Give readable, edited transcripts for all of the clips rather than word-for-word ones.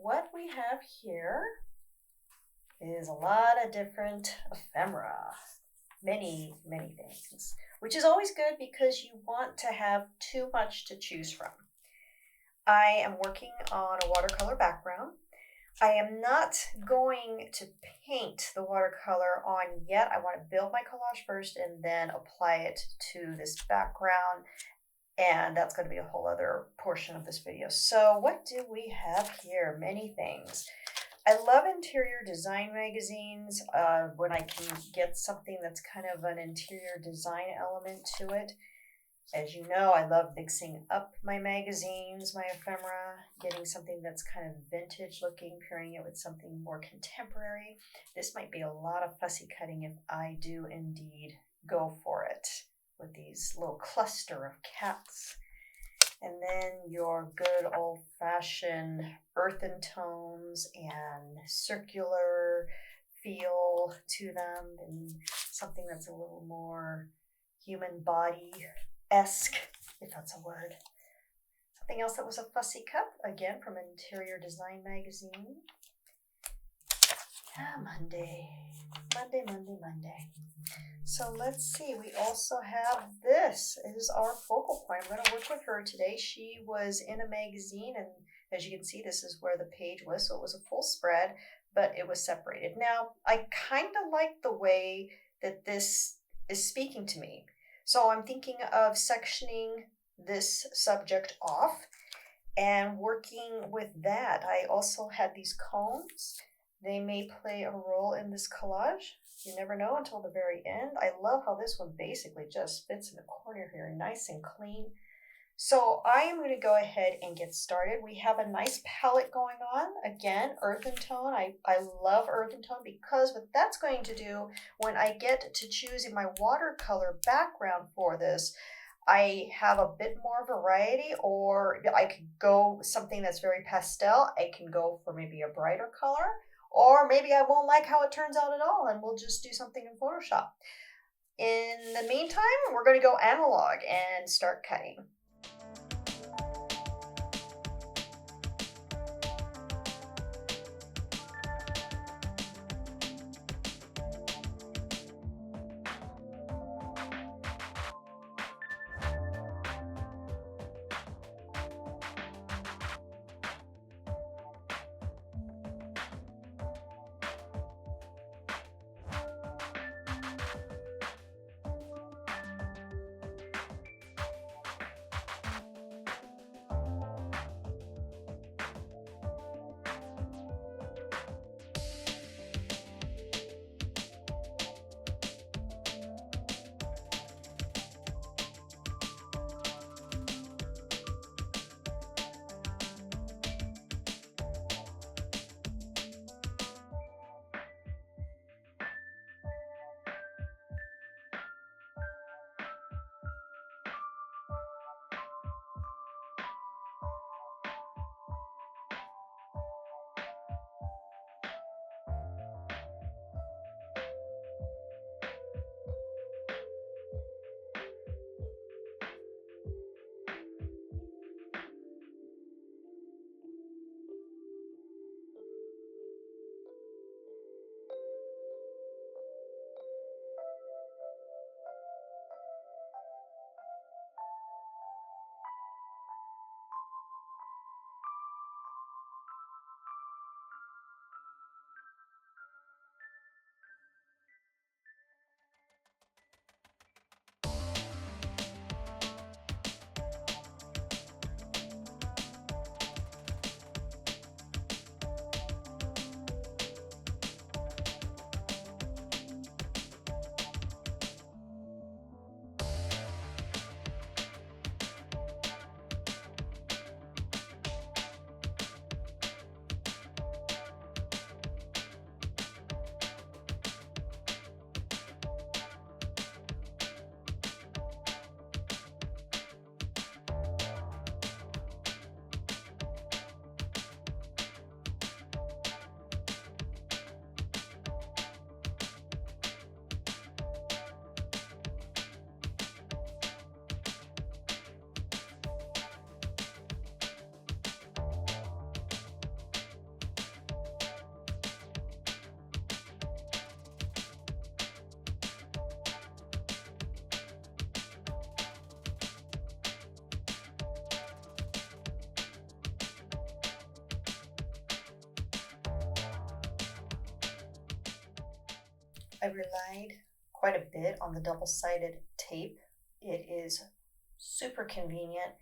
what we have here is a lot of different ephemera. Many things, which is always good because you want to have too much to choose from. I am working on a watercolor background. I am not going to paint the watercolor on yet. I want to build my collage first and then apply it to this background. And that's going to be a whole other portion of this video. So what do we have here? Many things. I love interior design magazines when I can get something that's kind of an interior design element to it. As you know, I love mixing up my magazines, my ephemera, getting something that's kind of vintage looking, pairing it with something more contemporary. This might be a lot of fussy cutting if I do indeed go for it with these little cluster of cats. And then your good old-fashioned earthen tones and circular feel to them, and something that's a little more human body-esque, if that's a word. Something else that was a fussy cut, again from Interior Design Magazine. Monday. So let's see, we also have this. It is our focal point. I'm going to work with her today. She was in a magazine, and as you can see, this is where the page was. So it was a full spread, but it was separated. Now, I kind of like the way that this is speaking to me. So I'm thinking of sectioning this subject off and working with that. I also had these cones. They may play a role in this collage. You never know until the very end. I love how this one basically just fits in the corner here, nice and clean. So I am going to go ahead and get started. We have a nice palette going on. Again, earthen tone. I love earthen tone because what that's going to do when I get to choosing my watercolor background for this, I have a bit more variety, or I could go something that's very pastel. I can go for maybe a brighter color. Or maybe I won't like how it turns out at all and we'll just do something in Photoshop. In the meantime, we're going to go analog and start cutting. I relied quite a bit on the double-sided tape. It is super convenient.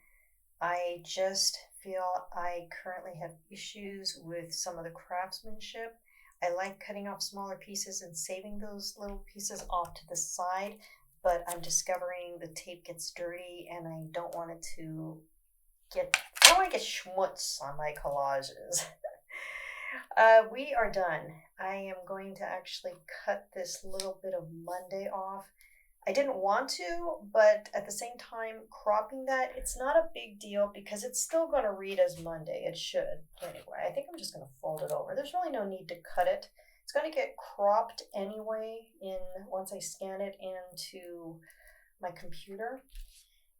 I just feel I currently have issues with some of the craftsmanship. I like cutting off smaller pieces and saving those little pieces off to the side, but I'm discovering the tape gets dirty and I don't want it to I don't want to get schmutz on my collages. We are done. I am going to actually cut this little bit of Monday off. I didn't want to, but at the same time, cropping that, it's not a big deal because it's still going to read as Monday. It should. Anyway, I think I'm just going to fold it over. There's really no need to cut it. It's going to get cropped anyway once I scan it into my computer.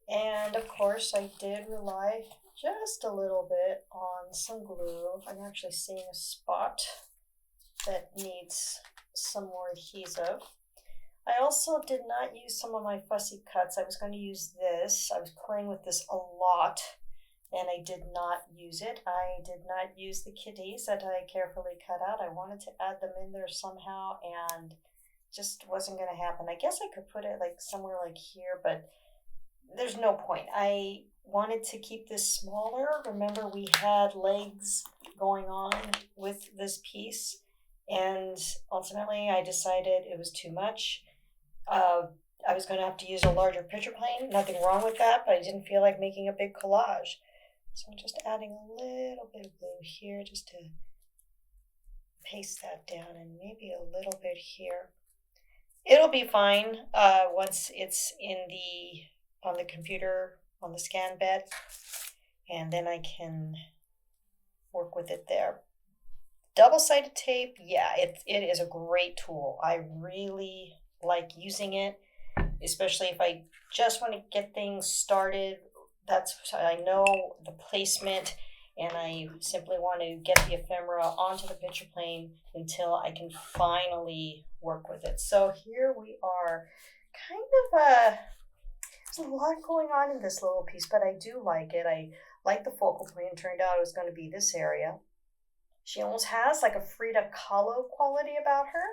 And of course, I did rely just a little bit on some glue. I'm actually seeing a spot that needs some more adhesive. I also did not use some of my fussy cuts. I was going to use this. I was playing with this a lot and I did not use it. I did not use the kitties that I carefully cut out. I wanted to add them in there somehow and just wasn't going to happen. I guess I could put it like somewhere like here, but there's no point. I wanted to keep this smaller. Remember, we had legs going on with this piece, and ultimately I decided it was too much. I was going to have to use a larger picture plane. Nothing wrong with that, but I didn't feel like making a big collage. So I'm just adding a little bit of glue here just to paste that down, and maybe a little bit here. It'll be fine once it's on the computer, on the scan bed, and then I can work with it there. Double-sided tape, yeah, it is a great tool. I really like using it, especially if I just want to get things started. I know the placement, and I simply want to get the ephemera onto the picture plane until I can finally work with it. So here we are, there's a lot going on in this little piece, but I do like it. I like the focal point. It turned out it was going to be this area. She almost has like a Frida Kahlo quality about her.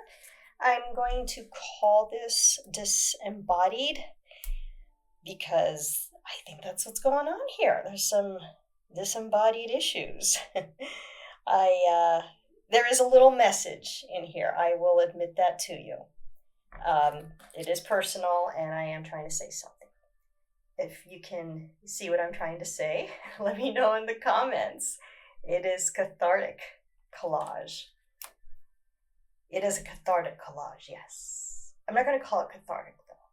I'm going to call this Disembodied because I think that's what's going on here. There's some disembodied issues. There is a little message in here. I will admit that to you. It is personal, and I am trying to say something. If you can see what I'm trying to say, let me know in the comments. It is cathartic collage. It is a cathartic collage, yes. I'm not going to call it cathartic, though.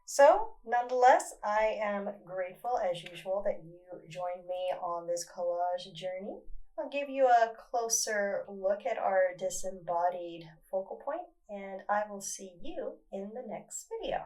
So, nonetheless, I am grateful, as usual, that you joined me on this collage journey. I'll give you a closer look at our disembodied focal point, and I will see you in the next video.